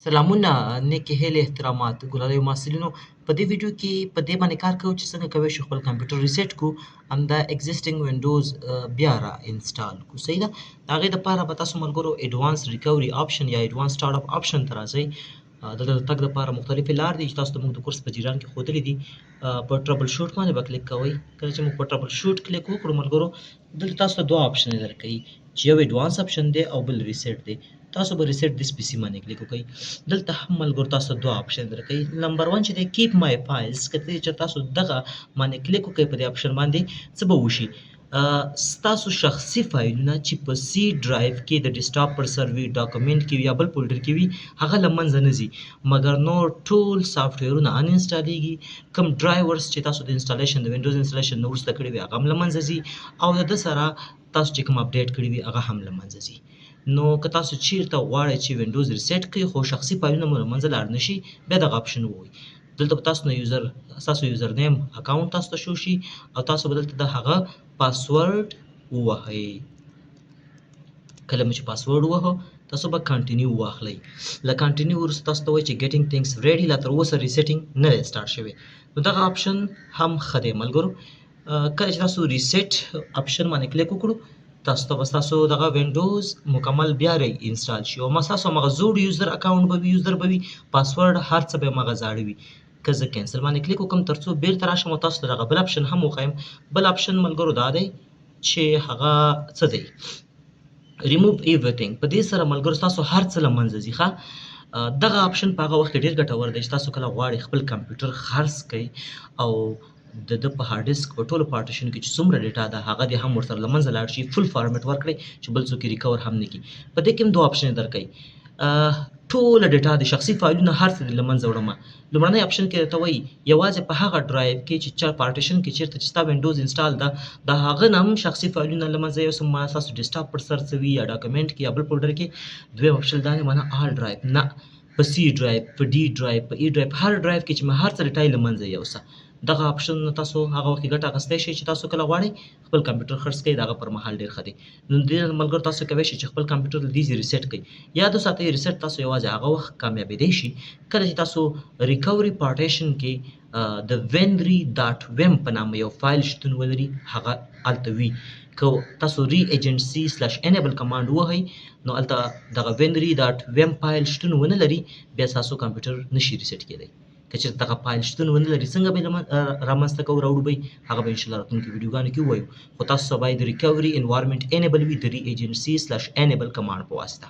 سلامونه، نیکې هیلې، احترامات، ګلاليو محصلینو. په دې ویډیو کې په دې باندې کار کوو چې څنګه کولی شو خپل کمپیوټر ریسیټ کړو، همدا اګزسټینګ وینډوز بیا را انسټال کړو. صحیح ده. د هغې دپاره به تاسو ملګرو ایډوانس ریکوري آپشن یا ایډوانس سټارټ اپ آپشن ته راځئ. دلته د تګ دپاره مختلفې لارې دي چې تاسو ته موږ د کورس په جریان کې ښودلي دي. په ټربل شوټ باندې به کلیک کوئ. کله چې موږ په ټربل شوټ کلیک وکړو ملګرو، دلته تاسو ته دوه آپشنې درکوي چې یو ایډوانس آپشن دی او بل ریسیټ دی. تاسو به ریسیټ دیس پی سي باندې کلیک وکړئ. دلته هم ملګرو تاسو ته دوه آپشن درکوي. نمبر 1 چې دی کیپ مای فایلز، که چې تاسو دغه باندې کلیک وکړئ په دې آپشن باندې، څه به وشي؟ ستاسو شخصي فایلونه چې په سی ډرایو کې د ډیسکټاپ پر سر وي، ډاکومنټ کې وي یا بل فولډر کې وي، هغه له منځه نه ځي، مګر نور ټول سافټویرونه ان انسټالیږي. کوم ډرایورز چې تاسو د انسټالیشن د وینډوز انسټالیشن نه وروسته کړي وي هغه هم له منځه ځي، او د ده سره تاسو چې کوم اپډیټ کړي وي هغه هم له منځه ځي. نو که تاسو چیرته غواړئ چې وینډوز ریسیټ کړئ خو شخصي فایلونه مو له منځه لاړ نه شي، بیا دغه آپشن ووهئ. دلته به تاسو نه ستاسو یوزر نیم اکاونټ تاسو ته شو شي او تاسو به دلته د هغه پاسورډ ووهئ. کله مو چې پاسورډ ووهه، تاسو به کنټینیو واخلئ. له کنټینیو وروسته تاسو ته وایي چې ګیټینګ تھینګس ریډي، لا تر اوسه ریسیټینګ نه دی سټارټ شوی. نو دغه آپشن هم ښه دی ملګرو. کله چې تاسو ریسیټ آپشن باندې کلیک وکړو، تاسو ته به ستاسو دغه وینډوز مکمل بیا ری انسټال شي او ستاسو همغه زوړ یوزر اکاونټ به وي، یوزر به وي، پاسورډ هر څه به همغه زاړه وي. که زه کینسل باندې کلیک وکړم تر څو بیرته راشم او تاسو ته دغه بل آپشن هم وښیم. بل آپشن ملګرو دا دی چې هغه څه دی؟ ریموو ایوریثینګ. په دې سره ملګرو ستاسو هر څه له منځه ځي. ښه، دغه آپشن په هغه وخت کې ډېر ګټور دی چې تاسو کله غواړئ خپل کمپیوټر خرڅ کړئ او د ده په هارډ ډیسک په ټولو پارټیشنو کې چې څومره ډیټا ده هغه دې هم ورسره له منځه لاړ شي، فل فارمیټ ورکړئ چې بل څوک یې ریکور هم نه کړي. په دې کې هم دوه آپشن درکوي. ټوله ډیټا د شخصي فایلونه هر څه دې له منځه وړمه. لومړنی آپشن کې درته وایي یوازې په هغه ډرایو کې چې پارټیشن کې چېرته چې ستا وینډوز انسټال ده، د هغه نه هم شخصي فایلونه له منځه یوسم، ستاسو ډیسکټاپ پر سر څه وي یا ډاکومنټ کې یا بل فولډر کې. دویم آپشن دا دی معنی آل ډرایو، نه، په سی ډرایو، په ډي ډرایو، په ای ډرایو، په هر ډرایو کې چې مې هر څه ډیټا یې له منځه یوسه. دغه آپشن تاسو هغه وخت کې ګټه اخیستی شئ چې تاسو کله غواړئ خپل کمپیوټر خرڅ کړئ، د هغه پر مهال ډېر ښه دی. نو دې ملګرو تاسو کولی شئ چې خپل کمپیوټر لیزي ریسیټ کړئ. یاد وساتئ ریسیټ تاسو یوازې هغه وخت کامیابېدی شي کله چې تاسو ریکوري پارټیشن کې د وینري ډاټ ویم په نامه یو فایل شتون ولري، هغه هلته وي. که تاسو ری ایجنسي سلاش انیبل کمانډ ووهئ نو هلته دغه وینري ډاټ ویم فایل شتون ونه لري، بیا ستاسو کمپیوټر نشي ریسیټ کېدی. که چېرته دغه فایل شتون ونه لري څنګه به یې رامنځته کوو، راوړو به یې، هغه به انشاءالله راتلونکي ویډیوګانو کې ووایو. خو تاسو ته باید د ریکوري انوایرمنټ انیبل وي د ری ایجنسي سلاش انیبل کمانډ په واسطه.